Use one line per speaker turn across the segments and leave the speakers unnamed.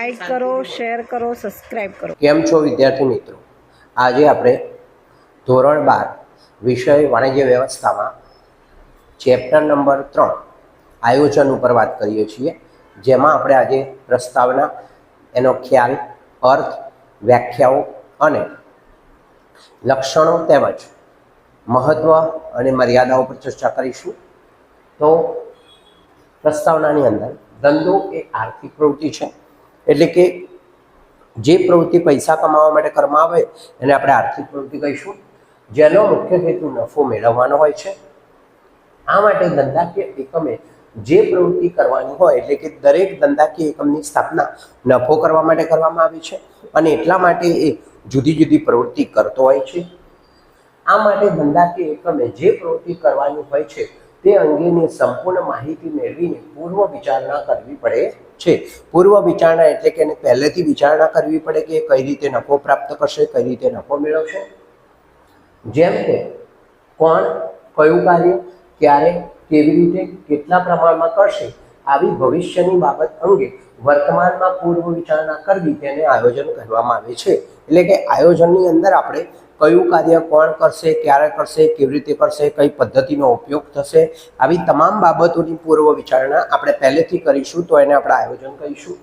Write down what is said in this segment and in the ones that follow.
Like કરો, share કરો, subscribe કરો.
કેમ છો વિદ્યાર્થી મિત્રો? આજે આપણે ધોરણ 12 વિષય વાણિજ્ય વ્યવસ્થામાં ચેપ્ટર નંબર 3 આયોજન ઉપર વાત કરીએ છીએ, જેમાં આપણે આજે પ્રસ્તાવના, એનો ખ્યાલ, અર્થ, વ્યાખ્યાઓ અને લક્ષણો તેમજ મહત્વ અને મર્યાદાઓ પર ચર્ચા કરીશું. તો પ્રસ્તાવનાની અંદર ધંધો એ આર્થિક પ્રવૃત્તિ છે, એટલે કે જે પ્રવૃત્તિ પૈસા કમાવા માટે કરવામાં આવે એને આપણે આર્થિક પ્રવૃત્તિ કહીશું, જેનો મુખ્ય હેતુ નફો મેળવવાનો હોય છે. આ માટે ધંધાકીય એકમે જે પ્રવૃત્તિ કરવાની હોય, એટલે કે દરેક ધંધાકીય એકમની સ્થાપના નફો કરવા માટે કરવામાં આવી છે અને એટલા માટે એ જુદી જુદી પ્રવૃત્તિ કરતો હોય છે. આ માટે ધંધાકીય એકમે જે પ્રવૃત્તિ કરવાની હોય છે તે અંગેની સંપૂર્ણ માહિતી મેળવીને પૂર્વ વિચારણા કરવી પડે છે. પૂર્વ વિચારણા એટલે કે એને પહેલેથી વિચારણા કરવી પડે કે કઈ રીતે નફો પ્રાપ્ત કરશે, કઈ રીતે નફો મેળવશે. જેમ કે કોણ કયું કાર્ય ક્યારે કેવી રીતે કેટલા પ્રમાણમાં કરશે, આવી ભવિષ્યની બાબત અંગે વર્તમાનમાં પૂર્વ વિચારણા કરવી તેને આયોજન કહેવામાં આવે છે. એટલે કે આયોજનની અંદર આપણે કયું કાર્ય કોણ કરશે, ક્યારે કરશે, કેવી રીતે કરશે, કઈ પદ્ધતિનો ઉપયોગ થશે, આવી તમામ બાબતોની પૂર્વ વિચારણા આપણે પહેલેથી કરીશું, તો એને આપણે આયોજન કહીશું.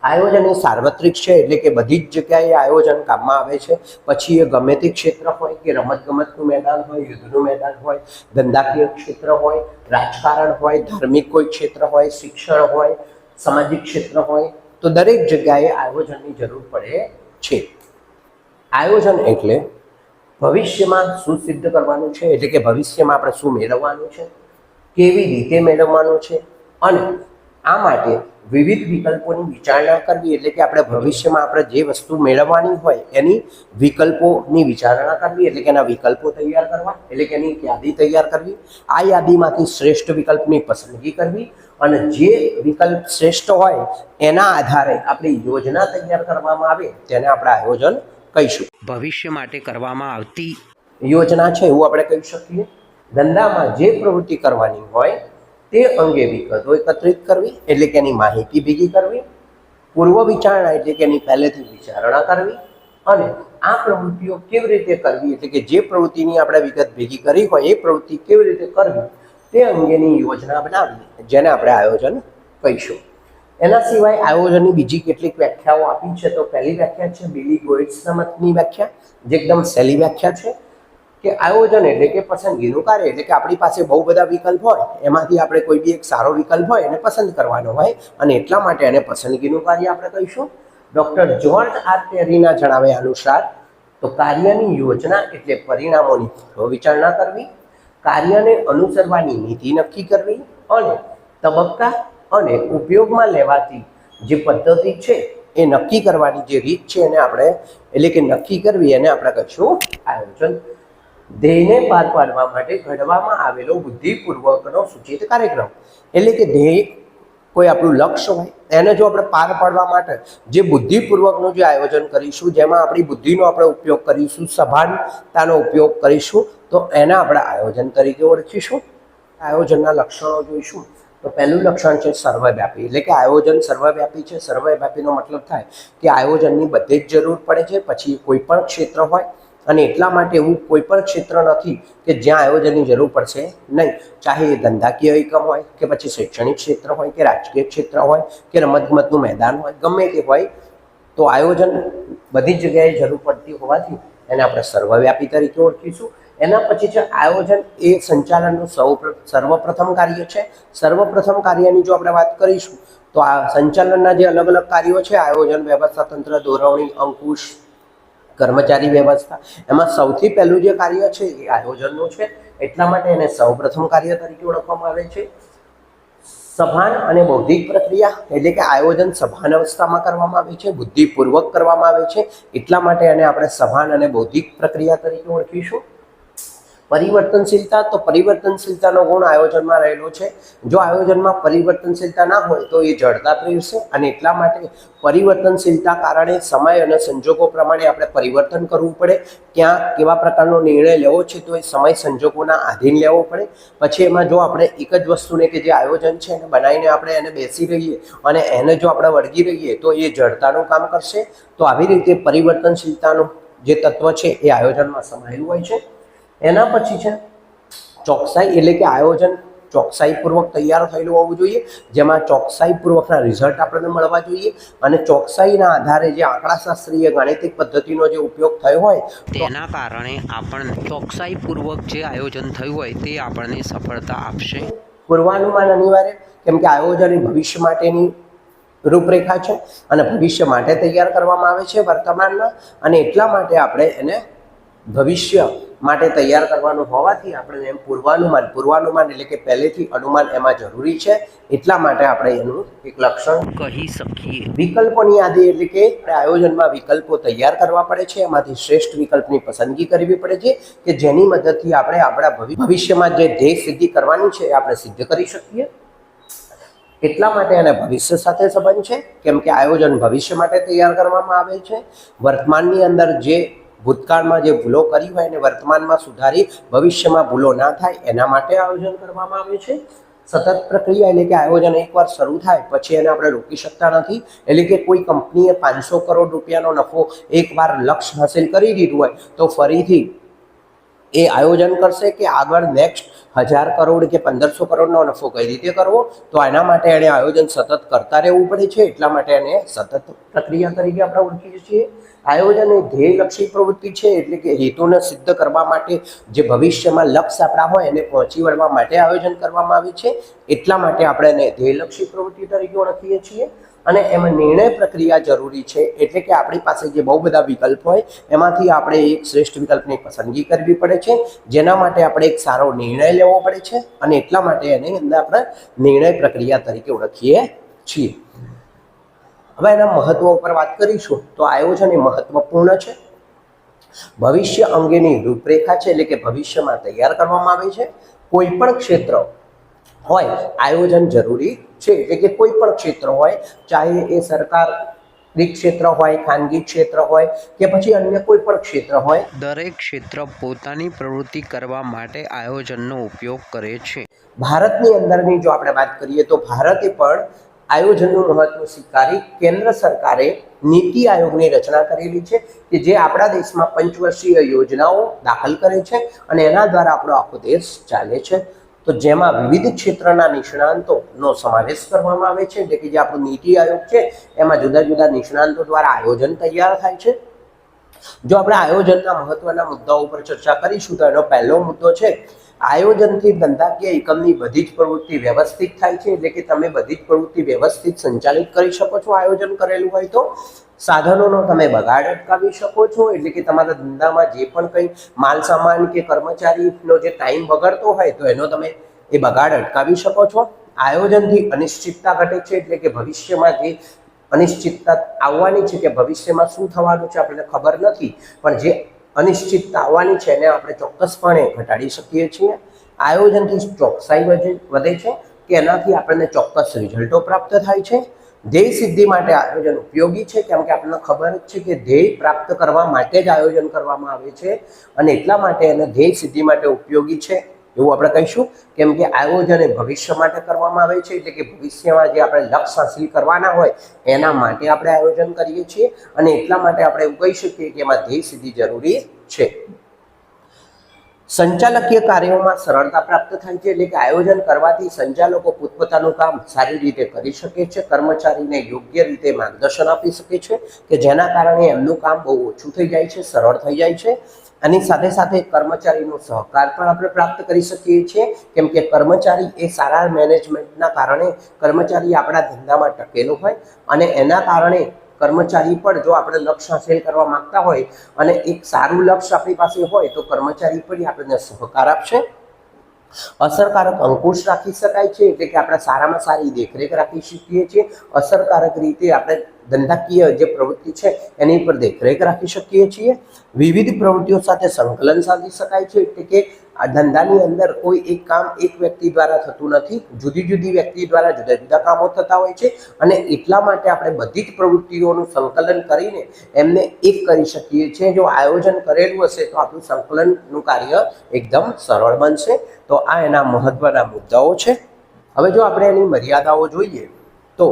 આયોજન એ સાર્વત્રિક છે, એટલે કે બધી જ જગ્યાએ આયોજન કામમાં આવે છે. પછી એ ગમે તે ક્ષેત્ર હોય, કે રમતગમતનું મેદાન હોય, યુદ્ધનું મેદાન હોય, ધંધાકીય ક્ષેત્ર હોય, રાજકારણ હોય, ધાર્મિક કોઈ ક્ષેત્ર હોય, શિક્ષણ હોય, સામાજિક ક્ષેત્ર હોય, તો દરેક જગ્યાએ આયોજનની જરૂર પડે છે. આયોજન એટલે ભવિષ્યમાં શું સિદ્ધ કરવાનું છે, એટલે કે ભવિષ્યમાં આપણે શું મેળવવાનું છે, કેવી રીતે મેળવવાનું છે, અને આ માટે વિવિધ વિકલ્પોની વિચારણા કરવી, એટલે કે આપણે ભવિષ્યમાં આપણે જે વસ્તુ મેળવવાની હોય એની વિકલ્પોની વિચારણા કરવી, એટલે કે એના વિકલ્પો તૈયાર કરવા, એટલે કે એની યાદી તૈયાર કરવી. આ યાદીમાંથી શ્રેષ્ઠ વિકલ્પની પસંદગી કરવી અને જે વિકલ્પ શ્રેષ્ઠ હોય એના આધારે આપણી યોજના તૈયાર કરવામાં આવે તેને આપણે આયોજન કહીશું. ભવિષ્ય માટે કરવામાં આવતી યોજના છે એવું આપણે કહી શકીએ. ધંધામાં જે પ્રવૃત્તિ કરવાની હોય તે અંગે વિગતો એકત્રિત કરવી, એટલે કે એની માહિતી ભેગી કરવી. પૂર્વ વિચારણા એટલે કે એની પહેલેથી વિચારણા કરવી અને આ પ્રવૃત્તિઓ કેવી રીતે કરવી, એટલે કે જે પ્રવૃત્તિની આપણે વિગત ભેગી કરી હોય એ પ્રવૃત્તિ કેવી રીતે કરવી તે અંગેની યોજના બનાવવી, જેને આપણે આયોજન કહીશું. એના સિવાય આયોજનની બીજી કેટલીક વ્યાખ્યાઓ આપી છે. તો પહેલી વ્યાખ્યા છે બિલી ગોઇટ્સના મતની વ્યાખ્યા, જે એકદમ સહેલી વ્યાખ્યા છે કે આયોજન એટલે કે પસંદગીનું કાર્ય, એટલે કે આપણી પાસે બહુ બધા વિકલ્પ હોય, એમાંથી આપણે કોઈ બી એક સારો વિકલ્પ હોય એને પસંદ કરવાનો હોય અને એટલા માટે એને પસંદગીનું કાર્ય આપણે કહીશું. ડૉક્ટર જ્યોર્જ આર ટેરીના જણાવ્યા અનુસાર તો કાર્યની યોજના એટલે પરિણામોની વિચારણા કરવી, કાર્યને અનુસરવાની નીતિ નક્કી કરવી અને તબક્કા અને ઉપયોગમાં લેવાતી જે પદ્ધતિ છે એ નક્કી કરવાની જે રીત છે એને આપણે એટલે કે નક્કી કરવી, એને આપણે કહીશું આયોજન. ધ્યેયને પાર પાડવા માટે ઘડવામાં આવેલો બુદ્ધિપૂર્વકનો સૂચિત કાર્યક્રમ, એટલે કે ધ્યેય કોઈ આપણું લક્ષ્ય હોય એને જો આપણે પાર પાડવા માટે જે બુદ્ધિપૂર્વકનું જે આયોજન કરીશું, જેમાં આપણી બુદ્ધિનો આપણે ઉપયોગ કરીશું, સભાનતાનો ઉપયોગ કરીશું, તો એને આપણે આયોજન તરીકે ઓળખીશું. આયોજનના લક્ષણો જોઈશું. તો પહેલું લક્ષણ છે સર્વવ્યાપી, એટલે કે આયોજન સર્વવ્યાપી છે. સર્વવ્યાપીનો મતલબ થાય કે આયોજનની બધે જ જરૂર પડે છે, પછી કોઈ પણ ક્ષેત્ર હોય અને એટલા માટે એવું કોઈ પણ ક્ષેત્ર નથી કે જ્યાં આયોજનની જરૂર પડશે નહીં. ચાહે એ ધંધાકીય એકમ હોય કે પછી શૈક્ષણિક ક્ષેત્ર હોય કે રાજકીય ક્ષેત્ર હોય કે રમતગમતનું મેદાન હોય, ગમે તે હોય, તો આયોજન બધી જ જગ્યાએ જરૂર પડતી હોવાથી એને આપણે સર્વવ્યાપી તરીકે ઓળખીશું. એના પછી છે આયોજન એ સંચાલનનું સર્વપ્રથમ કાર્ય છે. સર્વપ્રથમ કાર્યની જો આપણે વાત કરીશું તો આ સંચાલનના જે અલગ અલગ કાર્યો છે, આયોજન, વ્યવસ્થા તંત્ર, દોરવણી, અંકુશ, કર્મચારી વ્યવસ્થા, એમાં સૌથી પહેલું જે કાર્ય છે એ આયોજનનું છે. એટલા માટે એને સૌપ્રથમ કાર્ય તરીકે ઓળખવામાં આવે છે. સભાન અને બૌદ્ધિક પ્રક્રિયા, એટલે કે આયોજન સભાન અવસ્થામાં કરવામાં આવે છે, બુદ્ધિપૂર્વક કરવામાં આવે છે, એટલા માટે એને આપણે સભાન અને બૌદ્ધિક પ્રક્રિયા તરીકે ઓળખીશું. પરિવર્તનશીલતા, તો પરિવર્તનશીલતાનો ગુણ આયોજનમાં રહેલો છે. જો આયોજનમાં પરિવર્તનશીલતા ના હોય તો એ જડતા પ્રેરશે, અને એટલા માટે પરિવર્તનશીલતા કારણે સમય અને સંજોગો પ્રમાણે આપણે પરિવર્તન કરવું પડે. ક્યાં કેવા પ્રકારનો નિર્ણય લેવો છે તો એ સમય સંજોગોના આધીન લેવો પડે. પછી એમાં જો આપણે એક જ વસ્તુને કે જે આયોજન છે એને બનાવીને આપણે એને બેસી રહીએ અને એને જો આપણે વળગી રહીએ તો એ જડતાનું કામ કરશે. તો આવી રીતે પરિવર્તનશીલતાનું જે તત્વ છે એ આયોજનમાં સમાયેલું હોય છે. એના પછી છે ચોકસાઈ, એટલે કે આયોજન ચોકસાઈપૂર્વક તૈયાર થયેલું હોવું જોઈએ, જેમાં ચોકસાઈપૂર્વકના રિઝલ્ટ આપણને મળવા જોઈએ. અને ચોકસાઈના આધારે જે આંકડાશાસ્ત્રીય ગાણિતિક પદ્ધતિનો જે ઉપયોગ થયો હોય
તેના કારણે આપણને ચોકસાઈપૂર્વક જે આયોજન થયું હોય તે આપણને સફળતા આપશે.
પૂર્વાનુમાન અનિવાર્ય, કેમ કે આયોજન એ ભવિષ્ય માટેની રૂપરેખા છે અને ભવિષ્ય માટે તૈયાર કરવામાં આવે છે વર્તમાનના, અને એટલા માટે આપણે એને ભવિષ્ય માટે તૈયાર કરવાનું હોવાથી આપણે એમ પૂર્વાનુમાન એટલે કે પહેલેથી અનુમાન એમાં જરૂરી છે. એટલા માટે આપણે એનું એક લક્ષણ
કહી શકીએ.
વિકલ્પોની યાદી, એટલે કે આયોજનમાં વિકલ્પો તૈયાર કરવા પડે છે. એમાંથી શ્રેષ્ઠ વિકલ્પની પસંદગી કરવી પડે છે કે જેની મદદથી આપણે આપણા ભવિષ્યમાં જે ધ્યેય સિદ્ધિ કરવાની છે એ આપણે સિદ્ધ કરી શકીએ. એટલા માટે એને ભવિષ્ય સાથે સંબંધ છે, કેમ કે આયોજન ભવિષ્ય માટે તૈયાર કરવામાં આવે છે. વર્તમાનની અંદર જે ભૂતકાળમાં જે ભૂલો કરી હોય એને વર્તમાનમાં સુધારી ભવિષ્યમાં ભૂલો ના થાય એના માટે આયોજન કરવામાં આવે છે. સતત પ્રક્રિયા, એટલે કે આયોજન એકવાર શરૂ થાય પછી એને આપણે રોકી શકતા નથી. એટલે કે કોઈ કંપનીએ 500 કરોડ રૂપિયાનો નફો એકવાર લક્ષ્ય હાંસિલ કરી દીધું હોય તો ફરીથી એ આયોજન કરશે કે આગળ નેક્સ્ટ 1000 કરોડ કે 1500 કરોડનો નફો કઈ રીતે કરવો. તો એના માટે એને આયોજન સતત કરતા રહેવું પડે છે. એટલા માટે એને સતત પ્રક્રિયા તરીકે આપણે ઓળખીએ છીએ. આયોજન એ ધ્યેયલક્ષી પ્રવૃત્તિ છે, એટલે કે હેતુને સિદ્ધ કરવા માટે જે ભવિષ્યમાં લક્ષ્ય આપણા હોય એને પહોંચી વળવા માટે આયોજન કરવામાં આવે છે. એટલા માટે આપણે એને ધ્યેયલક્ષી પ્રવૃત્તિ તરીકે ઓળખીએ છીએ. અને એમાં નિર્ણય પ્રક્રિયા જરૂરી છે, એટલે કે આપણી પાસે જે બહુ બધા વિકલ્પ હોય એમાંથી આપણે એક શ્રેષ્ઠ વિકલ્પની પસંદગી કરવી પડે છે, જેના માટે આપણે એક સારો નિર્ણય લેવો પડે છે. અને એટલા માટે એને અંદર આપણે નિર્ણય પ્રક્રિયા તરીકે ઓળખીએ છીએ. હવે એના મહત્વ ઉપર વાત કરીશું તો આયોજન એ મહત્વપૂર્ણ છે. ભવિષ્ય અંગેની રૂપરેખા છે, એટલે કે ભવિષ્યમાં તૈયાર કરવામાં આવે છે. કોઈ પણ ક્ષેત્ર હોય આયોજન જરૂરી છે, એટલે કે કોઈ પણ ક્ષેત્ર હોય, ચાહે એ સરકારી ક્ષેત્ર હોય, ખાનગી ક્ષેત્ર હોય કે પછી અન્ય કોઈ પણ ક્ષેત્ર હોય,
દરેક ક્ષેત્ર પોતાની પ્રવૃત્તિ કરવા માટે આયોજનનો ઉપયોગ કરે છે.
ભારતની અંદરની જો આપણે વાત કરીએ તો ભારતે પણ આયોજનનું મહત્વ સ્વીકારી કેન્દ્ર સરકારે નીતિ આયોગની રચના કરેલી છે કે જે આપણા દેશમાં પંચવર્ષીય યોજનાઓ દાખલ કરે છે અને એના દ્વારા આપણો આખો દેશ ચાલે છે. તો જેમાં વિવિધ ક્ષેત્રના નિષ્ણાંતોનો સમાવેશ કરવામાં આવે છે, એટલે કે જે આપણું નીતિ આયોગ છે એમાં જુદા જુદા નિષ્ણાંતો દ્વારા આયોજન તૈયાર થાય છે. જો આપણે આયોજનના મહત્વના મુદ્દાઓ પર ચર્ચા કરીશું તો એનો પહેલો મુદ્દો છે આયોજનથી ધંધાકીય એકમની બધી જ પ્રવૃત્તિ વ્યવસ્થિત થાય છે, એટલે કે તમે બધી જ પ્રવૃત્તિ વ્યવસ્થિત સંચાલિત કરી શકો છો. આયોજન કરેલું હોય તો સાધનોનો તમે બગાડ અટકાવી શકો છો, એટલે કે તમારા ધંધામાં જે પણ કંઈ માલ સામાન કે કર્મચારીનો જે ટાઈમ બગડતો હોય તો એનો તમે એ બગાડ અટકાવી શકો છો. આયોજનથી અનિશ્ચિતતા ઘટે છે, એટલે કે ભવિષ્યમાં જે અનિશ્ચિતતા આવવાની છે કે ભવિષ્યમાં શું થવાનું છે આપણને ખબર નથી, પણ જે અનિશ્ચિતતા આવવાની છે એને આપણે ચોક્કસપણે ઘટાડી શકીએ છીએ. આયોજનથી ચોકસાઈ વધે છે કે એનાથી આપણને ચોક્કસ રિઝલ્ટો પ્રાપ્ત થાય છે. ધ્યેય સિદ્ધિ માટે આયોજન ઉપયોગી છે, કેમ કે આપણને ખબર જ છે કે ધ્યેય પ્રાપ્ત કરવા માટે જ આયોજન કરવામાં આવે છે અને એટલા માટે એને ધ્યેય સિદ્ધિ માટે ઉપયોગી છે એવું આપણે કહીશું. કેમ કે આયોજન એ ભવિષ્ય માટે કરવામાં આવે છે, એટલે કે ભવિષ્યમાં જે આપણે લક્ષ્ય હાંસિલ કરવાના હોય એના માટે આપણે આયોજન કરીએ છીએ અને એટલા માટે આપણે એવું કહી શકીએ કે એમાં ધ્યેય સિદ્ધિ જરૂરી છે. સંચાલકીય કાર્યોમાં સરળતા પ્રાપ્ત થાય છે, એટલે કે આયોજન કરવાથી સંચાલકો પોતપોતાનું કામ સારી રીતે કરી શકે છે, કર્મચારીને યોગ્ય રીતે માર્ગદર્શન આપી શકે છે કે જેના કારણે એમનું કામ બહુ ઓછું થઈ જાય છે, સરળ થઈ જાય છે. આની સાથે સાથે કર્મચારીનો સહકાર પણ આપણે પ્રાપ્ત કરી શકીએ છીએ, કેમ કે કર્મચારી એ સારા મેનેજમેન્ટના કારણે કર્મચારી આપણા ધંધામાં ટકેલો હોય અને એના કારણે કર્મચારી પણ જો આપણે લક્ષ્ય હાંસિલ કરવા માંગતા હોય અને એક સારું લક્ષ્ય આપણી પાસે હોય તો કર્મચારી પણ આપણને સહકાર આપશે. અસરકારક અંકુશ રાખી શકાય છે, એટલે કે આપણે સારામાં સારી દેખરેખ રાખી શકીએ છીએ. અસરકારક રીતે આપણે ધંધાકીય જે પ્રવૃત્તિ છે એની પર દેખરેખ રાખી શકીએ છીએ. વિવિધ પ્રવૃત્તિઓ સાથે સંકલન સાધી શકાય છે, એટલે કે આ ધંધાની અંદર કોઈ એક કામ એક વ્યક્તિ દ્વારા થતું નથી, જુદી જુદી વ્યક્તિ દ્વારા જુદા જુદા કામો થતા હોય છે અને એટલા માટે આપણે બધી જ પ્રવૃત્તિઓનું સંકલન કરીને એમને એક કરી શકીએ છીએ. જો આયોજન કરેલું હશે તો આપણું સંકલનનું કાર્ય એકદમ સરળ બનશે. તો આ એના મહત્વના મુદ્દાઓ છે. હવે જો આપણે એની મર્યાદાઓ જોઈએ તો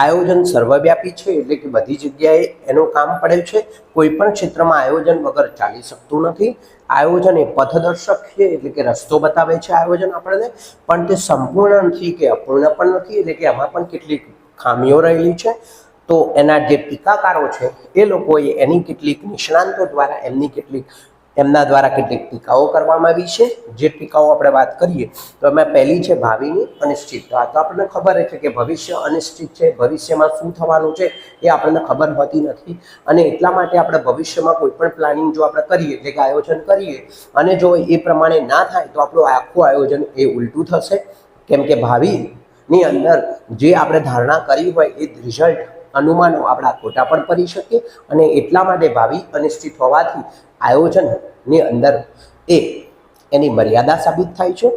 આયોજન સર્વવ્યાપી છે, એટલે કે બધી જગ્યાએ એનું કામ પડે છે. કોઈ પણ ક્ષેત્રમાં આયોજન વગર ચાલી શકતું નથી. આયોજન એ પથદર્શક છે, એટલે કે રસ્તો બતાવે છે આયોજન આપણને, પણ તે સંપૂર્ણ નથી કે અપૂર્ણ પણ નથી, એટલે કે એમાં પણ કેટલીક ખામીઓ રહેલી છે. તો એના જે ટીકાકારો છે એ લોકોએ એની કેટલીક નિષ્ણાંતો દ્વારા એમના દ્વારા કેટલીક ટીકાઓ કરવામાં આવી છે. જે ટીકાઓ આપણે વાત કરીએ તો એમાં પહેલી છે ભાવિની અનિશ્ચિતતા. તો આપણને ખબર છે કે ભવિષ્ય અનિશ્ચિત છે, ભવિષ્યમાં શું થવાનું છે એ આપણને ખબર હોતી નથી અને એટલા માટે આપણે ભવિષ્યમાં કોઈ પણ પ્લાનિંગ જો આપણે કરીએ, એટલે કે આયોજન કરીએ અને જો એ પ્રમાણે ના થાય તો આપણું આખું આયોજન એ ઉલટું થશે. કેમ કે ભાવિની અંદર જે આપણે ધારણા કરી હોય એ રિઝલ્ટ અનુમાનો આપણા ખોટા પણ પડી શકે અને એટલા માટે ભાવિ અનિશ્ચિત હોવાથી આયોજનની અંદર એની મર્યાદા સાબિત થાય છે.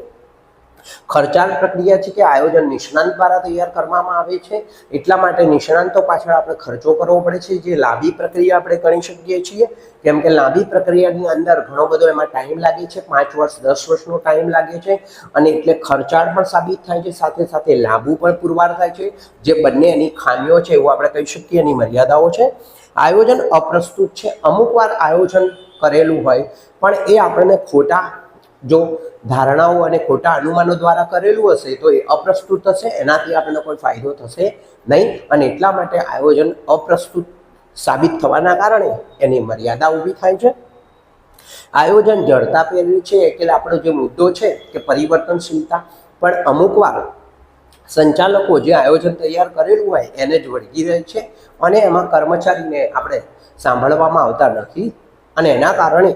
ખર્ચાળ પ્રક્રિયા છે કે આયોજન નિષ્ણાંત દ્વારા તૈયાર કરવામાં આવે છે, એટલા માટે નિષ્ણાંતો પાછળ આપણે ખર્ચો કરવો પડે છે, જે લાંબી પ્રક્રિયા આપણે ગણી શકીએ છીએ. કેમ કે લાંબી પ્રક્રિયાની અંદર ઘણો બધો એમાં ટાઈમ લાગે છે, 5 વર્ષ 10 વર્ષનો ટાઈમ લાગે છે અને એટલે ખર્ચાળ પણ સાબિત થાય છે, સાથે સાથે લાંબુ પણ પુરવાર થાય છે. જે બંને એની ખામીઓ છે એવું આપણે કહી શકીએ, એની મર્યાદાઓ છે. આયોજન અપ્રસ્તુત છે. અમુક વાર આયોજન કરેલું હોય પણ એ આપણને ખોટા જો ધારણાઓ અને ખોટા અનુમાનો દ્વારા કરેલું હશે તો એ અપ્રસ્તુત થશે, એનાથી આપણને કોઈ ફાયદો થશે નહીં અને એટલા માટે આયોજન અપ્રસ્તુત સાબિત થવાના કારણે એની મર્યાદા ઊભી થાય છે. આયોજન જડતા પહેરી છે, એટલે આપણો જે મુદ્દો છે કે પરિવર્તનશીલતા, પણ અમુક વાર સંચાલકો જે આયોજન તૈયાર કરેલું હોય એને જ વળગી રહે છે અને એમાં કર્મચારીને આપણે સાંભળવામાં આવતા નથી અને એના કારણે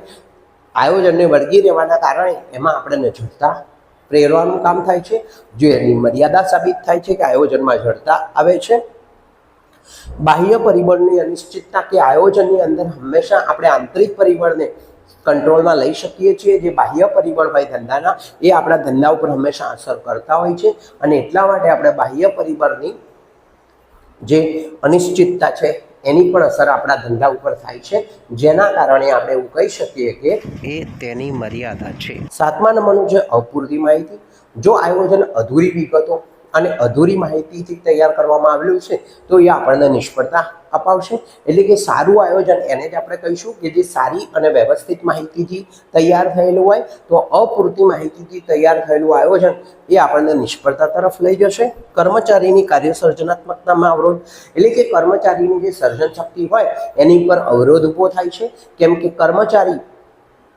આયોજનને વળગી રહેવાના કારણે એમાં આપણને જડતા પ્રેરવાનું કામ થાય છે, જો એની મર્યાદા સાબિત થાય છે કે આયોજનમાં જડતા આવે છે. બાહ્ય પરિબળની અનિશ્ચિતતા કે આયોજનની અંદર હંમેશા આપણે આંતરિક પરિબળને કંટ્રોલમાં લઈ શકીએ છીએ. જે બાહ્ય પરિબળ હોય ધંધાના એ આપણા ધંધા ઉપર હંમેશા અસર કરતા હોય છે અને એટલા માટે આપણે બાહ્ય પરિબળની જે અનિશ્ચિતતા છે એની પણ અસર આપણા ધંધા ઉપર થાય છે, જેના કારણે આપણે એવું કહી શકીએ કે
એ તેની મર્યાદા છે.
7મા નંબરનું છે અપૂરતી માહિતી. જો આયોજન અધૂરી વિગતો અને અધૂરી માહિતીથી તૈયાર કરવામાં આવેલું છે તો એ આપણને નિષ્ફળતા અપાવશે. એટલે કે સારું આયોજન એને જ આપણે કહીશું કે જે સારી અને વ્યવસ્થિત માહિતીથી તૈયાર થયેલું હોય. તો અપૂરતી માહિતીથી તૈયાર થયેલું આયોજન એ આપણને નિષ્ફળતા તરફ લઈ જશે. કર્મચારીની કાર્ય સર્જનાત્મકતામાં અવરોધ, એટલે કે કર્મચારીની જે સર્જન શક્તિ હોય એની પર અવરોધ ઊભો થાય છે. કેમ કે કર્મચારી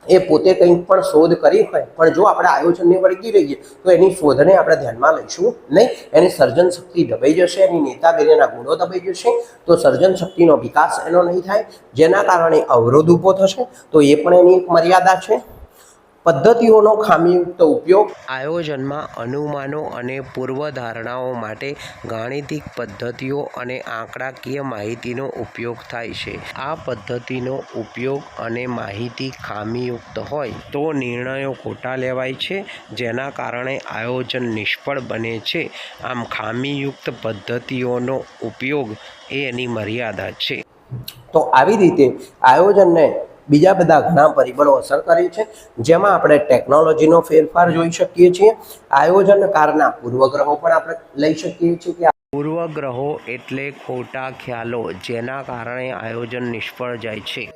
એ પોતે કંઈક પણ શોધ કરી હોય પણ જો આપણે આયોજનને વળગી રહીએ તો એની શોધને આપણે ધ્યાનમાં લઈશું નહીં, એની સર્જન શક્તિ દબાઈ જશે, એની નેતાગીરીના ગુણો દબાઈ જશે, તો સર્જન શક્તિનો વિકાસ એનો નહીં થાય, જેના કારણે અવરોધ ઊભો થશે. તો એ પણ એની એક મર્યાદા છે. પદ્ધતિઓનો ખામીયુક્ત ઉપયોગ.
આયોજનમાં અનુમાનો અને પૂર્વધારણાઓ માટે ગાણિતિક પદ્ધતિઓ અને આંકડાકીય માહિતીનો ઉપયોગ થાય છે. આ પદ્ધતિનો ઉપયોગ અને માહિતી ખામીયુક્ત હોય તો નિર્ણયો ખોટા લેવાય છે, જેના કારણે આયોજન નિષ્ફળ બને છે. આમ ખામીયુક્ત પદ્ધતિઓનો ઉપયોગ એ એની મર્યાદા છે.
તો આવી રીતે આયોજનને બીજા બધા ઘણા પરિબળો અસર કરે છે, જેમાં આપણે ટેકનોલોજીનો ફેરફાર જોઈ શકીએ છીએ. આયોજનકારના પૂર્વગ્રહો પણ આપણે લઈ શકીએ છીએ કે
પૂર્વગ્રહો એટલે ખોટા ખ્યાલો જેના કારણે આયોજન નિષ્ફળ જાય છે.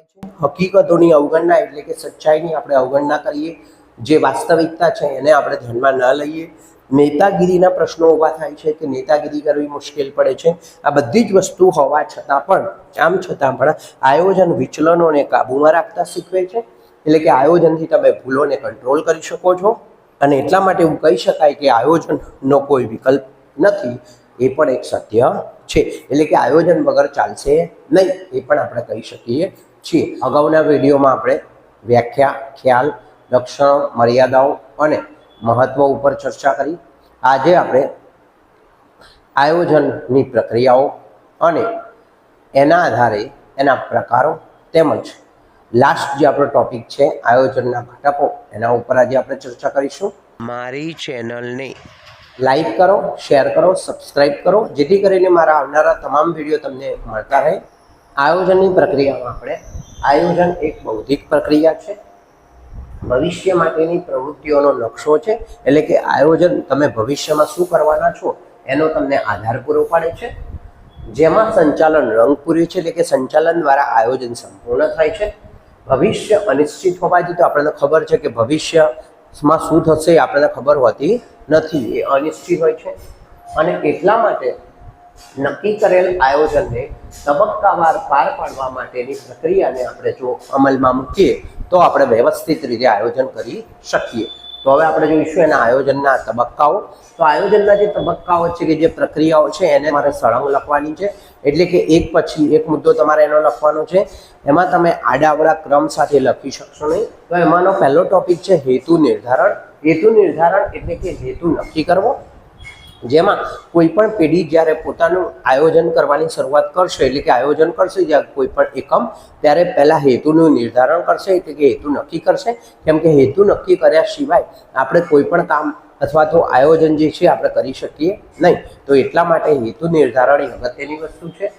હકીકતોની અવગણના, એટલે કે સચ્ચાઈની આપણે અવગણના કરીએ, જે વાસ્તવિકતા છે એને આપણે ધ્યાનમાં ન લઈએ. નેતાગીરીના પ્રશ્નો ઊભા થાય છે કે નેતાગીરી કરવી મુશ્કેલ પડે છે. આ બધી જ વસ્તુ હોવા છતાં પણ આયોજન વિચલનોને કાબૂમાં રાખતા શીખવે છે. એટલે કે આયોજનથી તમે ભૂલોને કંટ્રોલ કરી શકો છો અને એટલા માટે એવું કહી શકાય કે આયોજનનો કોઈ વિકલ્પ નથી, એ પણ એક સત્ય છે. એટલે કે આયોજન વગર ચાલશે નહીં, એ પણ આપણે કહી શકીએ છીએ. અગાઉના વિડીયોમાં આપણે વ્યાખ્યા, ખ્યાલ, લક્ષણો, મર્યાદાઓ અને મહત્વ ઉપર ચર્ચા કરી. આજે આપણે આયોજનની પ્રક્રિયાઓ અને એના આધારે એના પ્રકારો તેમજ લાસ્ટ જે આપણો ટોપિક છે આયોજનના ઘટકો, એના ઉપર આજે આપણે ચર્ચા કરીશું.
મારી ચેનલને
લાઈક કરો, શેર કરો, સબસ્ક્રાઈબ કરો, જેથી કરીને મારા આવનારા તમામ વિડીયો તમને મળતા રહે. આયોજનની પ્રક્રિયામાં આપણે આયોજન એક બૌદ્ધિક પ્રક્રિયા છે, ભવિષ્ય માટેની પ્રવૃત્તિઓનો નકશો છે. એટલે કે આયોજન તમે ભવિષ્યમાં શું કરવાના છો એનો તમને આધાર પૂરો પાડે છે, જેમાં સંચાલન રંગ પૂર્યું છે. એટલે કે સંચાલન દ્વારા આયોજન સંપૂર્ણ થાય છે. ભવિષ્ય અનિશ્ચિત હોવાથી તો આપણને ખબર છે કે ભવિષ્યમાં શું થશે એ આપણને ખબર હોતી નથી, એ અનિશ્ચિત હોય છે. અને એટલા માટે નક્કી કરેલ આયોજનને તબક્કાવાર પાર પાડવા માટેની પ્રક્રિયાને આપણે જો અમલમાં મૂકીએ તો આપણે વ્યવસ્થિત રીતે આયોજન કરી શકીએ. તો હવે આપણે જોઈશું એના આયોજનના તબક્કાઓ. તો આયોજનના જે તબક્કાઓ છે કે જે પ્રક્રિયાઓ છે એને મારે સળંગ લખવાની છે. એટલે કે એક પછી એક મુદ્દો તમારે એનો લખવાનો છે. એમાં તમે આડાઅવળા ક્રમ સાથે લખી શકશો નહીં. તો એમાંનો પહેલો ટોપિક છે હેતુ નિર્ધારણ. હેતુ નિર્ધારણ એટલે કે હેતુ નક્કી કરવો, જેમાં કોઈ પણ પેઢી જ્યારે પોતાનું આયોજન કરવાની શરૂઆત કરશે, એટલે કે આયોજન કરશે જ્યારે કોઈ પણ એકમ, ત્યારે પહેલાં હેતુનું નિર્ધારણ કરશે, એટલે કે હેતુ નક્કી કરશે. કેમ કે હેતુ નક્કી કર્યા સિવાય આપણે કોઈ પણ કામ અથવા તો આયોજન જે છે આપણે કરી શકીએ નહીં. તો એટલા માટે હેતુ નિર્ધારણ એ અગત્યની વસ્તુ છે.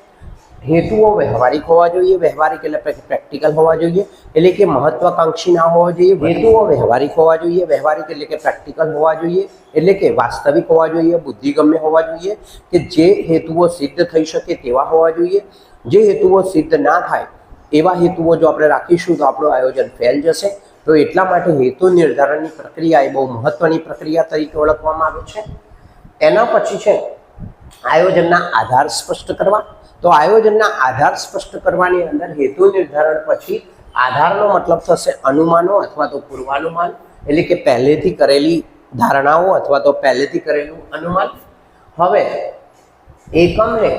હેતુઓ વ્યવહારિક હોવા જોઈએ. વ્યવહારિક એટલે પ્રેક્ટિકલ હોવા જોઈએ, એટલે કે મહત્વાકાંક્ષી ના હોવા જોઈએ. હેતુઓ વ્યવહારિક હોવા જોઈએ. વ્યવહારિક એટલે કે પ્રેક્ટિકલ હોવા જોઈએ, એટલે કે વાસ્તવિક હોવા જોઈએ, બુદ્ધિગમ્ય હોવા જોઈએ, કે જે હેતુઓ સિદ્ધ થઈ શકે તેવા હોવા જોઈએ. જે હેતુઓ સિદ્ધ ના થાય એવા હેતુઓ જો આપણે રાખીશું તો આપણું આયોજન ફેલ જશે. તો એટલા માટે હેતુ નિર્ધારણની પ્રક્રિયા એ બહુ મહત્વની પ્રક્રિયા તરીકે ઓળખવામાં આવે છે. એના પછી છે આયોજનના આધાર સ્પષ્ટ કરવા. તો આયોજનના આધાર સ્પષ્ટ કરવાની અંદર હેતુ નિર્ધારણ પછી આધારનો મતલબ થશે અનુમાનો અથવા તો પૂર્વાનુમાન, એટલે કે પહેલેથી કરેલી ધારણાઓ અથવા તો પહેલેથી કરેલું અનુમાન. હવે એકમને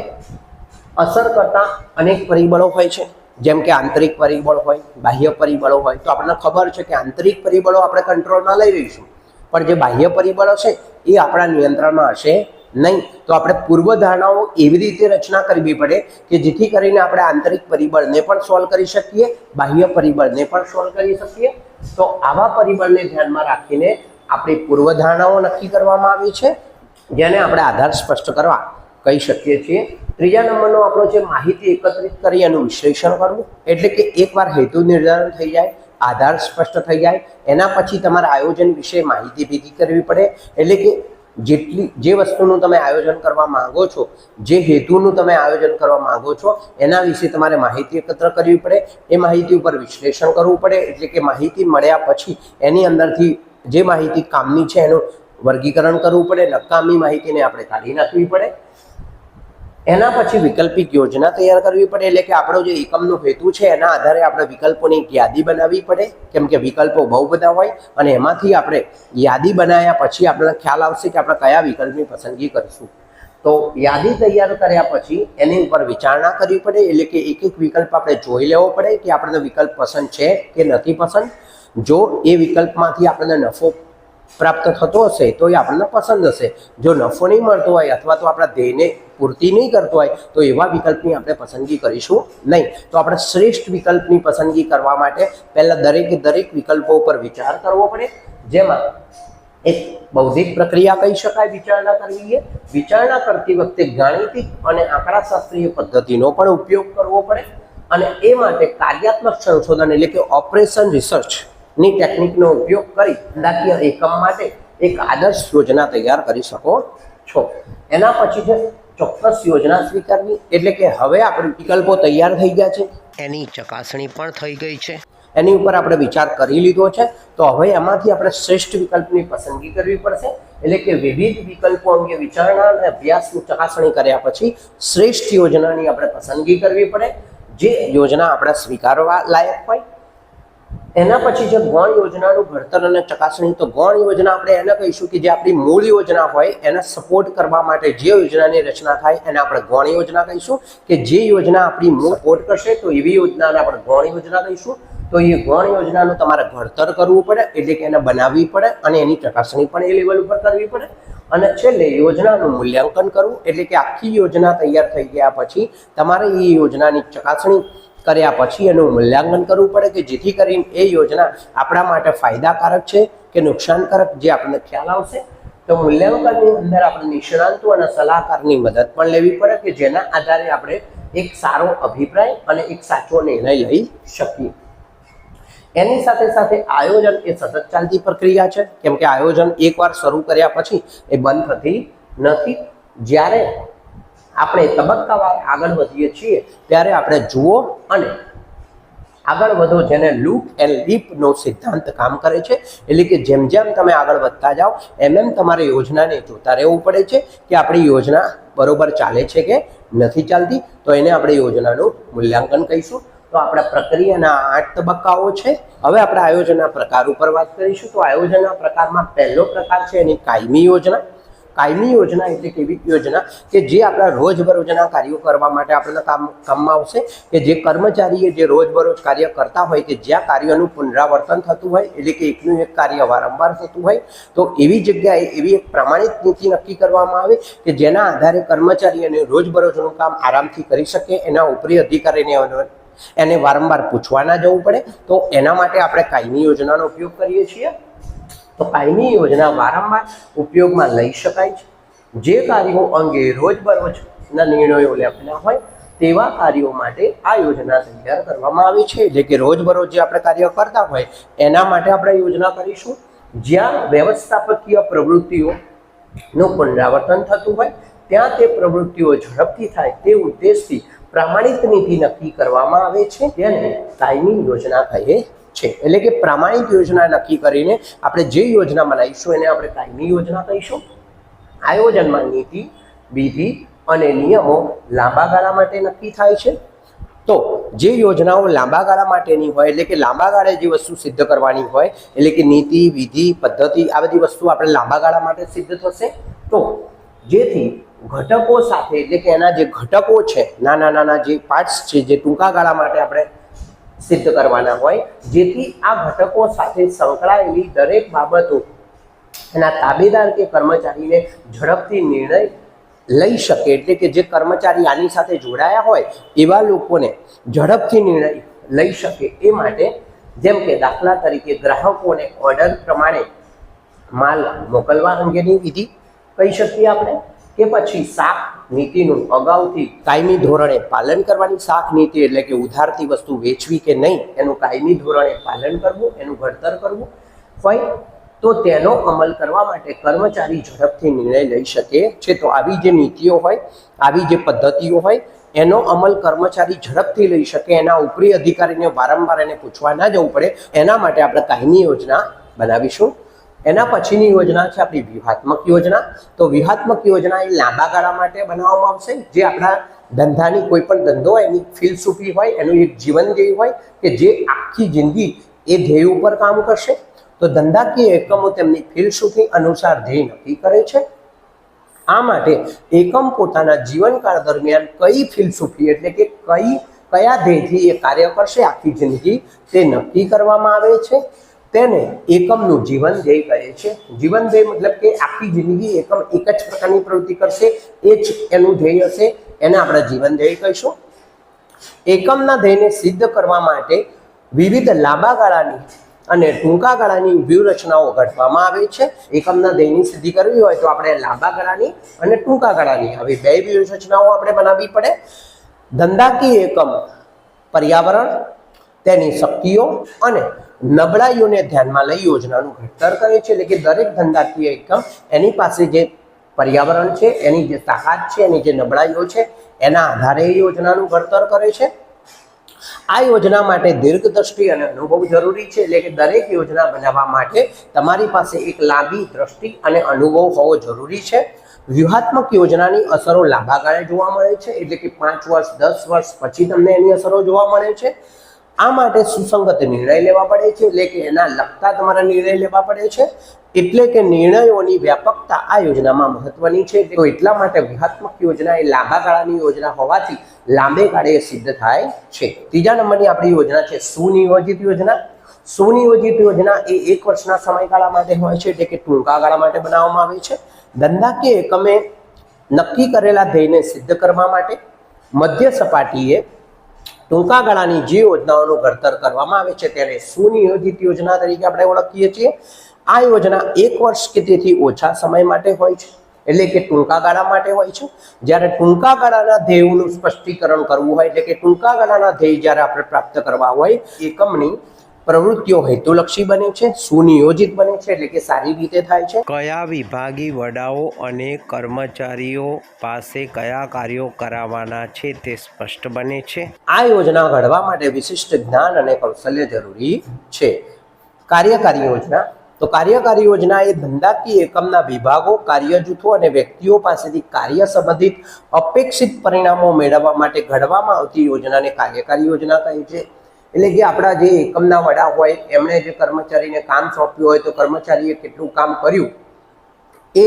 અસર કરતા અનેક પરિબળો હોય છે, જેમ કે આંતરિક પરિબળ હોય, બાહ્ય પરિબળો હોય. તો આપણને ખબર છે કે આંતરિક પરિબળો આપણે કંટ્રોલમાં લઈ રહીશું, પણ જે બાહ્ય પરિબળો છે એ આપણા નિયંત્રણમાં હશે નહીં. તો આપણે પૂર્વધારણાઓ એવી રીતે રચના કરવી પડે કે જેથી કરીને આપણે આંતરિક પરિબળને પણ સોલ્વ કરી શકીએ, બાહ્ય પરિબળને પણ સોલ્વ કરી શકીએ. તો આવા પરિબળને ધ્યાનમાં રાખીને આપણી પૂર્વધારણાઓ નક્કી કરવામાં આવી છે, જેને આપણે આધાર સ્પષ્ટ કરવા કહી શકીએ છીએ. ત્રીજા નંબરનો આપણો છે માહિતી એકત્રિત કરી એનું વિશ્લેષણ કરવું. એટલે કે એકવાર હેતુ નિર્ધારણ થઈ જાય, આધાર સ્પષ્ટ થઈ જાય, એના પછી તમારે આયોજન વિશે માહિતી ભેગી કરવી પડે. એટલે કે જે વસ્તુનું તમે આયોજન કરવા માંગો છો, જે હેતુનું તમે આયોજન કરવા માંગો છો, એના વિશે તમારે માહિતી એકત્ર કરવી પડે. એ માહિતી ઉપર વિશ્લેષણ કરવું પડે. એટલે કે માહિતી મળ્યા પછી એની અંદરથી જે માહિતી કામની છે એનું વર્ગીકરણ કરવું પડે. નકામી માહિતીને આપણે કાઢી નાખવી પડે. એના પછી વૈકલ્પિક યોજના તૈયાર કરવી પડે. એટલે કે આપણો જે એકમનો હેતુ છે એના આધારે આપણે વિકલ્પોની એક યાદી બનાવવી પડે. કેમ કે વિકલ્પો બહુ બધા હોય અને એમાંથી આપણે યાદી બનાવ્યા પછી આપણને ખ્યાલ આવશે કે આપણે કયા વિકલ્પની પસંદગી કરીશું. તો યાદી તૈયાર કર્યા પછી એની ઉપર વિચારણા કરવી પડે. એટલે કે એક એક વિકલ્પ આપણે જોઈ લેવો પડે કે આપણને વિકલ્પ પસંદ છે કે નથી પસંદ. જો એ વિકલ્પમાંથી આપણને નફો પ્રાપ્ત થતો હશે તો એ આપણને પસંદ હશે. જો નફો નહીં મળતો હોય અથવા તો આપણા ધ્યેયને પૂર્તિ નહીં કરતો હોય તો એવા વિકલ્પની આપણે પસંદગી કરીશું નહીં. તો આપણે શ્રેષ્ઠ વિકલ્પની પસંદગી કરવા માટે પહેલાં દરેક વિકલ્પો ઉપર વિચાર કરવો પડે, જેમાં એક બૌદ્ધિક પ્રક્રિયા કહી શકાય વિચારણા કરવી. વિચારણા કરતી વખતે ગાણિતિક અને આંકડાશાસ્ત્રીય પદ્ધતિનો પણ ઉપયોગ કરવો પડે. અને એ માટે કાર્યાત્મક સંશોધન એટલે કે ઓપરેશન રિસર્ચની ટેકનિકનો ઉપયોગ કરી ધંધાકીય એકમ માટે એક આદર્શ યોજના તૈયાર કરી શકો છો. એના પછી છે ચોક્કસ યોજના સ્વીકારવી. એટલે કે હવે આપણે વિકલ્પો તૈયાર થઈ ગયા છે,
એની ચકાસણી પણ થઈ ગઈ છે,
એની ઉપર આપણે વિચાર કરી લીધો છે. તો હવે એમાંથી આપણે શ્રેષ્ઠ વિકલ્પની પસંદગી કરવી પડશે. એટલે કે વિવિધ વિકલ્પો અંગે વિચારણા અને અભ્યાસની ચકાસણી કર્યા પછી શ્રેષ્ઠ યોજનાની આપણે પસંદગી કરવી પડે, જે યોજના આપણે સ્વીકારવા લાયક હોય. એના પછી જે ગૌણ યોજનાનું ઘડતર અને ચકાસણી. તો ગૌણ યોજના આપણે એને કહીશું કે જે આપણી મૂળ યોજના હોય એને સપોર્ટ કરવા માટે જે યોજનાની રચના થાય એને આપણે ગૌણ યોજના કહીશું. કે જે યોજના આપણી મૂળ સપોર્ટ કરશે તો એવી યોજનાને આપણે ગૌણ યોજના કહીશું. તો એ ગૌણ યોજનાનું તમારે ઘડતર કરવું પડે, એટલે કે એને બનાવવી પડે અને એની ચકાસણી પણ એ લેવલ ઉપર કરવી પડે. અને છેલ્લે યોજનાનું મૂલ્યાંકન કરવું. એટલે કે આખી યોજના તૈયાર થઈ ગયા પછી તમારે એ યોજનાની ચકાસણી કર્યા પછી એનું મૂલ્યાંકન કરવું પડે કે જેથી કરીને એ યોજના આપણા માટે ફાયદાકારક છે કે નુકસાનકારક, જે આપણને ખ્યાલ આવશે. તો મૂલ્યાંકનની અંદર આપણે નિષ્ણાંતો અને સલાહકારની મદદ પણ લેવી પડે કે જેના આધારે આપણે એક સારો અભિપ્રાય અને એક સાચો નિર્ણય લઈ શકીએ. એની સાથે સાથે આયોજન એ સતત ચાલતી પ્રક્રિયા છે, કેમ કે આયોજન એકવાર શરૂ કર્યા પછી એ બંધ થતી નથી. જ્યારે આપણે તબક્કાવાર આગળ વધીએ છીએ ત્યારે આપણે જુઓ અને આગળ વધો, જેને લૂપ એન્ડ લીપનો સિદ્ધાંત કામ કરે છે. એટલે કે જેમ જેમ તમે આગળ વધતા જાઓ એમ તમારે યોજનાને જોતા રહેવું પડે છે કે આપણી યોજના બરોબર ચાલે છે કે નથી ચાલતી. તો એને આપણે યોજનાનું મૂલ્યાંકન કહીશું. તો આપણા પ્રક્રિયાના 8 તબક્કાઓ છે. હવે આપણે આયોજનના પ્રકાર ઉપર વાત કરીશું. તો આયોજનના પ્રકારમાં પહેલો પ્રકાર છે એની કાયમી યોજના. કાયમી યોજના એટલે કેવી યોજના કે જે આપણા રોજબરોજના કાર્યો કરવા માટે આપણને કામમાં આવશે, કે જે કર્મચારીએ જે રોજબરોજ કાર્ય કરતા હોય કે જ્યાં કાર્યનું પુનરાવર્તન થતું હોય, એટલે કે એકનું એક કાર્ય વારંવાર થતું હોય, તો એવી જગ્યાએ એવી એક પ્રમાણિત નીતિ નક્કી કરવામાં આવે કે જેના આધારે કર્મચારી અને રોજબરોજનું કામ આરામથી કરી શકે. એના ઉપરી અધિકારીને એને વારંવાર પૂછવા ના જવું પડે. તો એના માટે આપણે કાયમી યોજનાનો ઉપયોગ કરીએ છીએ. તો કાયમી યોજના વારંવાર ઉપયોગમાં લઈ શકાય છે. જે કાર્યો અંગે રોજબરોજના નિર્ણયો લેવાના હોય તેવા કાર્યો માટે આ યોજના તૈયાર કરવામાં આવી છે. એટલે કે રોજબરોજ જે આપણે કાર્ય કરતા હોય એના માટે આપણે યોજના કરીશું. જ્યાં વ્યવસ્થાપકીય પ્રવૃત્તિઓનું પુનરાવર્તન થતું હોય ત્યાં તે પ્રવૃત્તિઓ ઝડપથી થાય તે ઉદ્દેશથી પ્રમાણિત નીતિ નક્કી કરવામાં આવે છે, તેને કાયમી યોજના કહે છે. એટલે કે પ્રમાણિત યોજના નક્કી કરીને આપણે જે યોજના બનાવીશું એને આપણે કાયમી યોજના કહીશું. આયોજનમાં નીતિ, વિધિ અને નિયમો લાંબા ગાળા માટે નક્કી થાય છે. તો જે યોજનાઓ લાંબા ગાળા માટેની હોય, એટલે કે લાંબા ગાળે જે વસ્તુ સિદ્ધ કરવાની હોય, એટલે કે નીતિ, વિધિ, પદ્ધતિ, આ બધી વસ્તુ આપણે લાંબા ગાળા માટે સિદ્ધ થશે. તો જેથી ઘટકો સાથે, એટલે કે એના જે ઘટકો છે, નાના નાના જે પાર્ટ્સ છે, જે ટૂંકા ગાળા માટે આપણે સિદ્ધ કરવાના હોય, જેથી આ ઘટકો સાથે સંકળાયેલી દરેક બાબતો એના તાબેદાર કે કર્મચારીને ઝડપથી નિર્ણય લઈ શકે. એટલે કે જે કર્મચારી આની સાથે જોડાયા હોય એવા લોકોને ઝડપથી નિર્ણય લઈ શકે એ માટે, જેમ કે દાખલા તરીકે ગ્રાહકોને ઓર્ડર પ્રમાણે માલ મોકલવા અંગેની વિધિ કહી શકીએ આપણે, કે પછી શાક નીતિનું અગાઉથી કાયમી ધોરણે પાલન કરવાની. શાક નીતિ એટલે કે ઉધારથી વસ્તુ વેચવી કે નહીં એનું કાયમી ધોરણે પાલન કરવું, એનું ઘડતર કરવું હોય. તો તેનો અમલ કરવા માટે કર્મચારી ઝડપથી નિર્ણય લઈ શકે છે. તો આવી જે નીતિઓ હોય, આવી જે પદ્ધતિઓ હોય, એનો અમલ કર્મચારી ઝડપથી લઈ શકે, એના ઉપરી અધિકારીને વારંવાર એને પૂછવા ના જવું પડે, એના માટે આપણે કાયમી યોજના બનાવીશું. એના પછીની યોજના છે આપણી વ્યૂહાત્મક યોજના. તો વ્યૂહાત્મક યોજના એ લાંબા ગાળા માટે બનાવવામાં આવશે. જે આપણા ધંધાની કોઈ પણ ધંધો હોય એની ફિલસૂફી હોય, એનું એક જીવન ધ્યેય હોય કે જે આખી જિંદગી એ ધ્યેય ઉપર કામ કરશે. તો ધંધાકીય એકમો તેમની ફિલસૂફી અનુસાર ધ્યેય નક્કી કરે છે. આ માટે એકમ પોતાના જીવનકાળ દરમિયાન કઈ ફિલસૂફી એટલે કે કયા ધ્યેયથી એ કાર્ય કરશે આખી જિંદગી તે નક્કી કરવામાં આવે છે. તેને એકમનું જીવન ધ્યેય કહે છે. જીવન ધ્યેય મતલબ કે આખી જિંદગી એકમ એક જ પ્રકારની પ્રવૃત્તિ કરશે, એ જ એનું ધ્યેય હશે, એને આપણે જીવન ધ્યેય કહીશું. એકમના ધ્યેયને સિદ્ધ કરવા માટે વિવિધ લાંબા ગાળાની અને ટૂંકા ગાળાની વ્યૂહરચનાઓ ઘડવામાં આવે છે. એકમના ધ્યેયની સિદ્ધિ કરવી હોય તો આપણે લાંબા ગાળાની અને ટૂંકા ગાળાની આવી બે વ્યૂહરચનાઓ આપણે બનાવવી પડે. ધંધાકીય એકમ પર્યાવરણ, તેની શક્તિઓ અને નબળાઈઓને ધ્યાનમાં લઈ યોજનાનું ઘડતર કરે છે. એટલે કે દરેક ધંધાકીય એકમ એની પાસે જે પર્યાવરણ છે, એની જે તાકાત છે, એની જે નબળાઈઓ છે, એના આધારે યોજનાનું ઘડતર કરે છે. આ યોજના માટે દીર્ઘદ્રષ્ટિ અને અનુભવ જરૂરી છે. એટલે કે દરેક યોજના બનાવવા માટે તમારી પાસે એક લાંબી દ્રષ્ટિ અને અનુભવ હોવો જરૂરી છે. વ્યૂહાત્મક યોજનાની અસરો લાંબા ગાળે જોવા મળે છે. એટલે કે 5 વર્ષ 10 વર્ષ પછી તમને એની અસરો જોવા મળે છે. આ માટે સુસંગત નિર્ણય લેવા પડે છે. એટલે કે એના લગતા તમારા નિર્ણય લેવા પડે છે. એટલે કે નિર્ણયોની વ્યાપકતા આ યોજનામાં મહત્વની છે. તો એટલા માટે વ્યૂહાત્મક યોજના એ લાંબા ગાળાની યોજના હોવાથી લાંબે ગાળે સિદ્ધ થાય છે. ત્રીજા નંબરની આપણી યોજના છે સુનિયોજિત યોજના. સુનિયોજિત યોજના એ 1 વર્ષના સમયગાળા માટે હોય છે. એટલે કે ટૂંકા ગાળા માટે બનાવવામાં આવે છે. ધંધાકીય એકમે નક્કી કરેલા ધ્યેયને સિદ્ધ કરવા માટે મધ્ય સપાટીએ ટૂંકા ગાળાની જે યોજનાઓનું ઘડતર કરવામાં આવે છે તેને સુનિયોજિત યોજના તરીકે આપણે ઓળખીએ છીએ. આ યોજના 1 વર્ષ કે તેથી ઓછા સમય માટે હોય છે, એટલે કે ટૂંકા ગાળા માટે હોય છે. જ્યારે ટૂંકા ગાળાના ધ્યેયોનું સ્પષ્ટીકરણ કરવું હોય, એટલે કે ટૂંકા ગાળાના ધ્યેય જ્યારે આપણે પ્રાપ્ત કરવા હોય, એકમની પ્રવૃત્તિઓ હેતુલક્ષી બને છે, સુનિયોજિત બને છે, એટલે કે સારી રીતે થાય છે.
કયા વિભાગી વડાઓ અને કર્મચારીઓ પાસે કયા કાર્યો કરાવવાના છે તે સ્પષ્ટ બને છે.
આ યોજના ઘડવા માટે વિશિષ્ટ જ્ઞાન અને કૌશલ્ય જરૂરી છે. કાર્યકારી યોજના, તો કાર્યકારી યોજના એ ધંધાકીય એકમના વિભાગો, કાર્ય જૂથો અને વ્યક્તિઓ પાસેથી કાર્ય સંબંધિત અપેક્ષિત પરિણામો મેળવવા માટે ઘડવામાં આવતી યોજનાને કાર્યકારી યોજના કહે છે. એટલે કે આપણા જે એકમના વડા હોય એમણે જે કર્મચારીને કામ સોંપ્યું હોય તો કર્મચારીએ કેટલું કામ કર્યું એ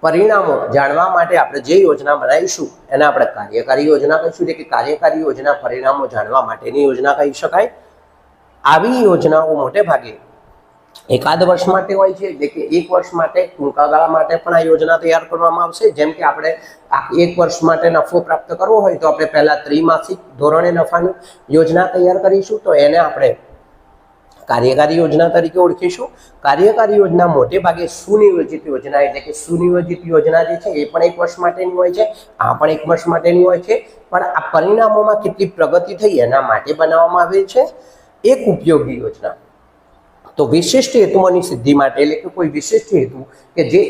પરિણામો જાણવા માટે આપણે જે યોજના બનાવીશું એને આપણે કાર્યકારી યોજના કહીશું. એટલે કે કાર્યકારી યોજના પરિણામો જાણવા માટેની યોજના કહી શકાય. આવી યોજનાઓ મોટે ભાગે એકાદ વર્ષ માટે હોય છે, એટલે કે 1 વર્ષ માટે, ટૂંકા ગાળા માટે પણ આ યોજના તૈયાર કરવામાં આવશે. જેમ કે આપણે 1 વર્ષ માટે નફો પ્રાપ્ત કરવો હોય તો આપણે પહેલા ત્રિમાસિક ધોરણે નફાની યોજના તૈયાર કરીશું, તો એને આપણે કાર્યકારી યોજના તરીકે ઓળખીશું. કાર્યકારી યોજના મોટે ભાગે સુનિયોજિત યોજના, એટલે કે સુનિયોજિત યોજના જે છે એ પણ 1 વર્ષ માટેની હોય છે, આ પણ 1 વર્ષ માટેની હોય છે. પણ આ પરિણામોમાં કેટલી પ્રગતિ થઈ એના માટે બનાવવામાં આવે છે. એક ઉપયોગી યોજના, તો વિશિષ્ટ હેતુઓની સિદ્ધિ માટે, એટલે કે કોઈ વિશિષ્ટ હેતુ કે જે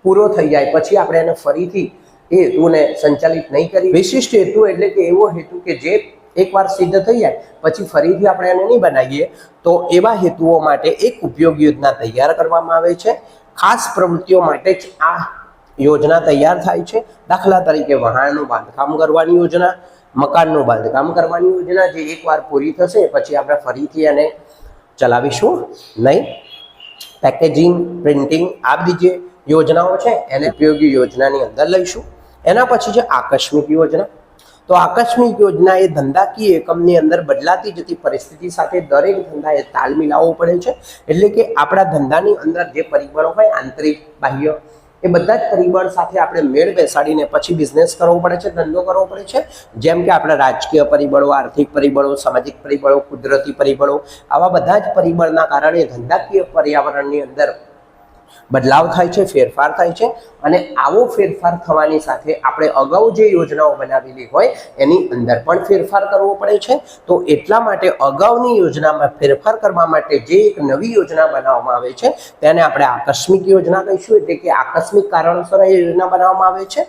પૂરો થઈ જાય પછી આપણે એને ફરીથી એ હેતુને સંચાલિત નહીં કરી. વિશિષ્ટ હેતુ એટલે કે એવો હેતુ કે જે એકવાર સિદ્ધ થઈ જાય પછી ફરીથી આપણે એને નહીં બનાવીએ, તો એવા હેતુઓ માટે એક ઉપયોગી યોજના તૈયાર કરવામાં આવે છે. ખાસ પ્રવૃત્તિઓ માટે જ આ યોજના તૈયાર થાય છે. દાખલા તરીકે વહાણનું બાંધકામ કરવાની યોજના, મકાનનું બાંધકામ કરવાની યોજના, જે એકવાર પૂરી થશે પછી આપણે ફરીથી એને ચલાવીશું નહીં. પેકેજિંગ, પ્રિન્ટિંગ, આ બધી જે યોજનાઓ છે એને ઉપયોગી યોજનાની અંદર લઈશું. એના પછી છે આકસ્મિક યોજના. તો આકસ્મિક યોજના એ ધંધાકીય એકમની અંદર બદલાતી જતી પરિસ્થિતિ સાથે દરેક ધંધાએ તાલ મિલાવવો પડે છે. એટલે કે આપણા ધંધાની અંદર જે પરિબળો હોય, આંતરિક, બાહ્ય, એ બધા જ પરિબળ સાથે આપણે મેળ બેસાડીને પછી બિઝનેસ કરવો પડે છે, ધંધો કરવો પડે છે. જેમ કે આપણે રાજકીય પરિબળો, આર્થિક પરિબળો, સામાજિક પરિબળો, કુદરતી પરિબળો, આવા બધા જ પરિબળના કારણે ધંધાકીય પર્યાવરણની અંદર બદલાવ થાય છે, ફેરફાર થાય છે. અને આવો ફેરફાર થવાની સાથે આપણે અગાઉ જે યોજનાઓ બનાવેલી હોય એની અંદર પણ ફેરફાર કરવો પડે છે. તો એટલા માટે અગાઉની યોજનામાં ફેરફાર કરવા માટે જે એક નવી યોજના બનાવવામાં આવે છે તેને આપણે આકસ્મિક યોજના કહીશું. એટલે કે આકસ્મિક કારણોસર એ યોજના બનાવવામાં આવે છે.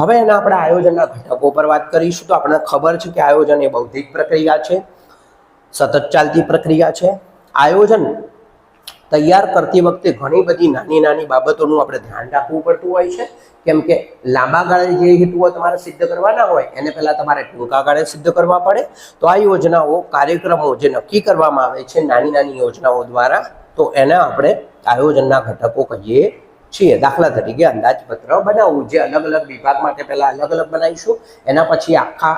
હવે એના આપણે આયોજનના ઘટકો પર વાત કરીશું. તો આપણને ખબર છે કે આયોજન એ બૌદ્ધિક પ્રક્રિયા છે, સતત ચાલતી પ્રક્રિયા છે. આયોજન તૈયાર કરતી વખતે ઘણી બધી નાની નાની બાબતોનું આપણે ધ્યાન રાખવું પડતું હોય છે. કેમ કે લાંબા ગાળે જે હેતુઓ તમારે સિદ્ધ કરવાના હોય એને પહેલાં તમારે ટૂંકા ગાળે સિદ્ધ કરવા પડે. તો આ યોજનાઓ, કાર્યક્રમો જે નક્કી કરવામાં આવે છે નાની નાની યોજનાઓ દ્વારા, તો એને આપણે આયોજનના ઘટકો કહીએ છીએ. દાખલા તરીકે અંદાજપત્ર બનાવવું, જે અલગ અલગ વિભાગ માટે પહેલાં અલગ અલગ બનાવીશું, એના પછી આખા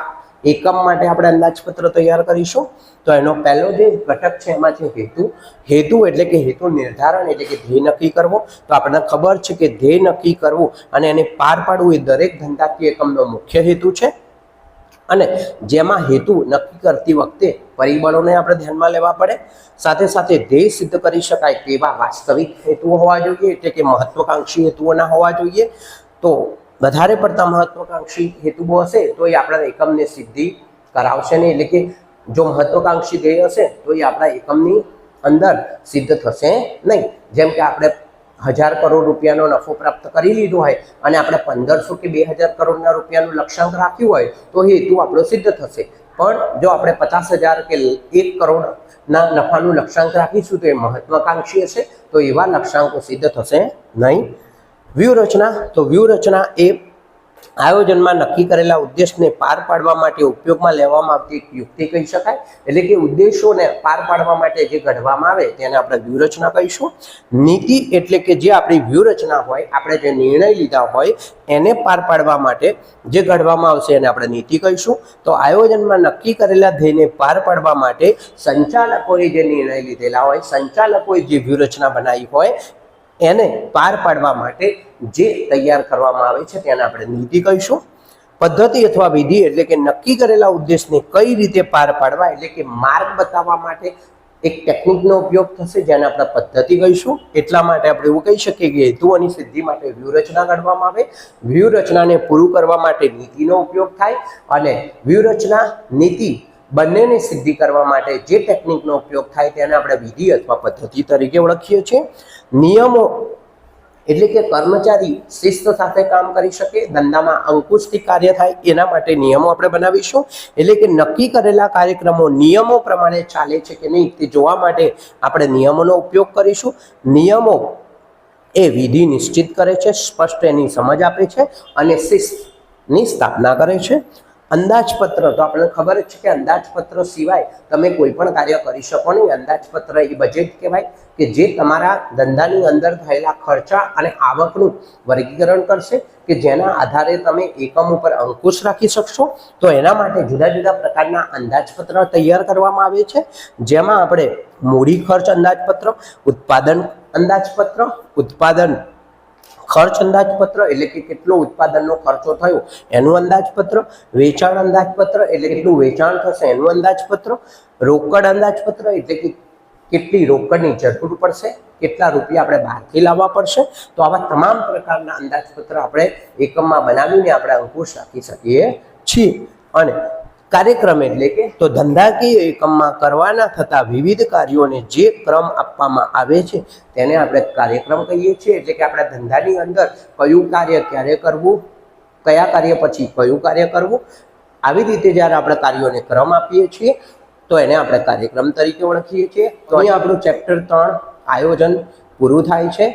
એકમ માટે આપણે અંદાજપત્ર તૈયાર કરીશું. તો એનો પહેલો જે ઘટક છે એમાં છે હેતુ. હેતુ એટલે કે હેતુ નિર્ધારણ, એટલે કે ધ્યેય નક્કી કરવો. તો આપણને ખબર છે કે ધ્યેય નક્કી કરવું અને એને પાર પાડવું એ દરેક ધંધાકીય એકમનો મુખ્ય હેતુ છે. અને જેમાં હેતુ નક્કી કરતી વખતે પરિબળોને આપણે ધ્યાનમાં લેવા પડે. સાથે સાથે ધ્યેય સિદ્ધ કરી શકાય તેવા વાસ્તવિક હેતુઓ હોવા જોઈએ, એટલે કે મહત્વાકાંક્ષી હેતુઓના હોવા જોઈએ. તો વધારે પડતા મહત્વાકાંક્ષી હેતુઓ હશે તો એ આપણા એકમની સિદ્ધિ કરાવશે નહીં. એટલે કે જો મહત્વાકાંક્ષી ધ્યેય હશે તો એ આપણા એકમની અંદર સિદ્ધ થશે નહીં. જેમ કે આપણે 1000 કરોડ રૂપિયાનો નફો પ્રાપ્ત કરી લીધો હોય અને આપણે 1500 કે 2000 કરોડના રૂપિયાનું લક્ષ્યાંક રાખ્યું હોય તો એ હેતુ આપણો સિદ્ધ થશે. પણ જો આપણે 50,000 કે 1 કરોડના નફાનું લક્ષ્યાંક રાખીશું તો એ મહત્વાકાંક્ષી હશે, તો એવા લક્ષ્યાંકો સિદ્ધ થશે નહીં. વ્યૂહરચના, તો વ્યૂહરચના એ આયોજનમાં નક્કી કરેલા ઉદ્દેશને પાર પાડવા માટે ઉપયોગમાં લેવામાં આવતી એક યુક્તિ કહી શકાય. એટલે કે ઉદ્દેશોને પાર પાડવા માટે જે ઘડવામાં આવે તેને આપણે વ્યૂહરચના કહીશું. નીતિ એટલે કે જે આપણી વ્યૂહરચના હોય, આપણે જે નિર્ણય લીધા હોય એને પાર પાડવા માટે જે ઘડવામાં આવશે એને આપણે નીતિ કહીશું. તો આયોજનમાં નક્કી કરેલા ધ્યેયને પાર પાડવા માટે સંચાલકોએ જે નિર્ણય લીધેલા હોય, સંચાલકોએ જે વ્યૂહરચના બનાવી હોય એને પાર પાડવા માટે જે તૈયાર કરવામાં આવે છે તેને આપણે નીતિ કહીશું. પદ્ધતિ અથવા વિધિ એટલે કે નક્કી કરેલા ઉદ્દેશને કઈ રીતે પાર પાડવા એટલે કે માર્ગ બતાવવા માટે એક ટેકનિકનો ઉપયોગ થશે, જેને આપણે પદ્ધતિ કહીશું. એટલા માટે આપણે એવું કહી શકીએ કે હેતુઓની સિદ્ધિ માટે વ્યૂહરચના ઘડવામાં આવે, વ્યૂહરચનાને પૂરું કરવા માટે નીતિનો ઉપયોગ થાય, અને વ્યૂહરચના નીતિ બંનેની સિદ્ધિ કરવા માટે જે ટેકનિકનો ઉપયોગ થાય તેને આપણે વિધિ અથવા પદ્ધતિ તરીકે ઓળખીએ છીએ. નિયમો એટલે કે કર્મચારી શિસ્ત સાથે કામ કરી શકે, ધંધામાં અંકુશથી કાર્ય થાય એના માટે નિયમો આપણે બનાવીશું. એટલે કે નક્કી કરેલા કાર્યક્રમો નિયમો પ્રમાણે ચાલે છે કે નહીં તે જોવા માટે આપણે નિયમોનો ઉપયોગ કરીશું. નિયમો એ વિધિ નિશ્ચિત કરે છે, સ્પષ્ટ એની સમજ આપે છે અને શિસ્તની સ્થાપના કરે છે. અંદાજપત્ર તો આપણને ખબર જ છે કે અંદાજપત્ર સિવાય તમે કોઈ પણ કાર્ય કરી શકો નહીં. અંદાજપત્ર એ બજેટ કહેવાય કે જે તમારા ધંધાની અંદર થયેલા ખર્ચા અને આવકનું વર્ગીકરણ કરશે, કે જેના આધારે તમે એકમ ઉપર અંકુશ રાખી શકશો. તો એના માટે જુદા જુદા પ્રકારના અંદાજપત્ર તૈયાર કરવામાં આવે છે, જેમાં આપણે મૂડી ખર્ચ અંદાજપત્ર, ઉત્પાદન અંદાજપત્ર, ઉત્પાદન ખર્ચ અંદાજપત્ર એટલે કે કેટલો ઉત્પાદનનો ખર્ચો થયો એનું અંદાજપત્ર, વેચાણ અંદાજપત્ર એટલે કેટલું વેચાણ થશે એનું અંદાજપત્ર, રોકડ અંદાજપત્ર એટલે કે કેટલી રોકડની જરૂર પડશે, કેટલા રૂપિયા આપણે બહારથી લાવવા પડશે. તો આવા તમામ પ્રકારના અંદાજપત્ર આપણે એકમમાં બનાવીને આપણે અંકુશ રાખી શકીએ છીએ. અને કાર્યક્રમ એટલે કે તો ધંધાકીય એકમમાં કરવાના થતા વિવિધ કાર્યોને જે ક્રમ આપવામાં આવે છે તેને આપણે કાર્યક્રમ કહીએ છીએ. એટલે કે આપણા ધંધાની અંદર કયું કાર્ય ક્યારે કરવું, કયા કાર્ય પછી કયું કાર્ય કરવું, આવી રીતે જ્યારે આપણે કાર્યોને ક્રમ આપીએ છીએ તો એને આપણે કાર્યક્રમ તરીકે ઓળખીએ છીએ. તો અહીં આપણું ચેપ્ટર 3 આયોજન પૂરું થાય છે.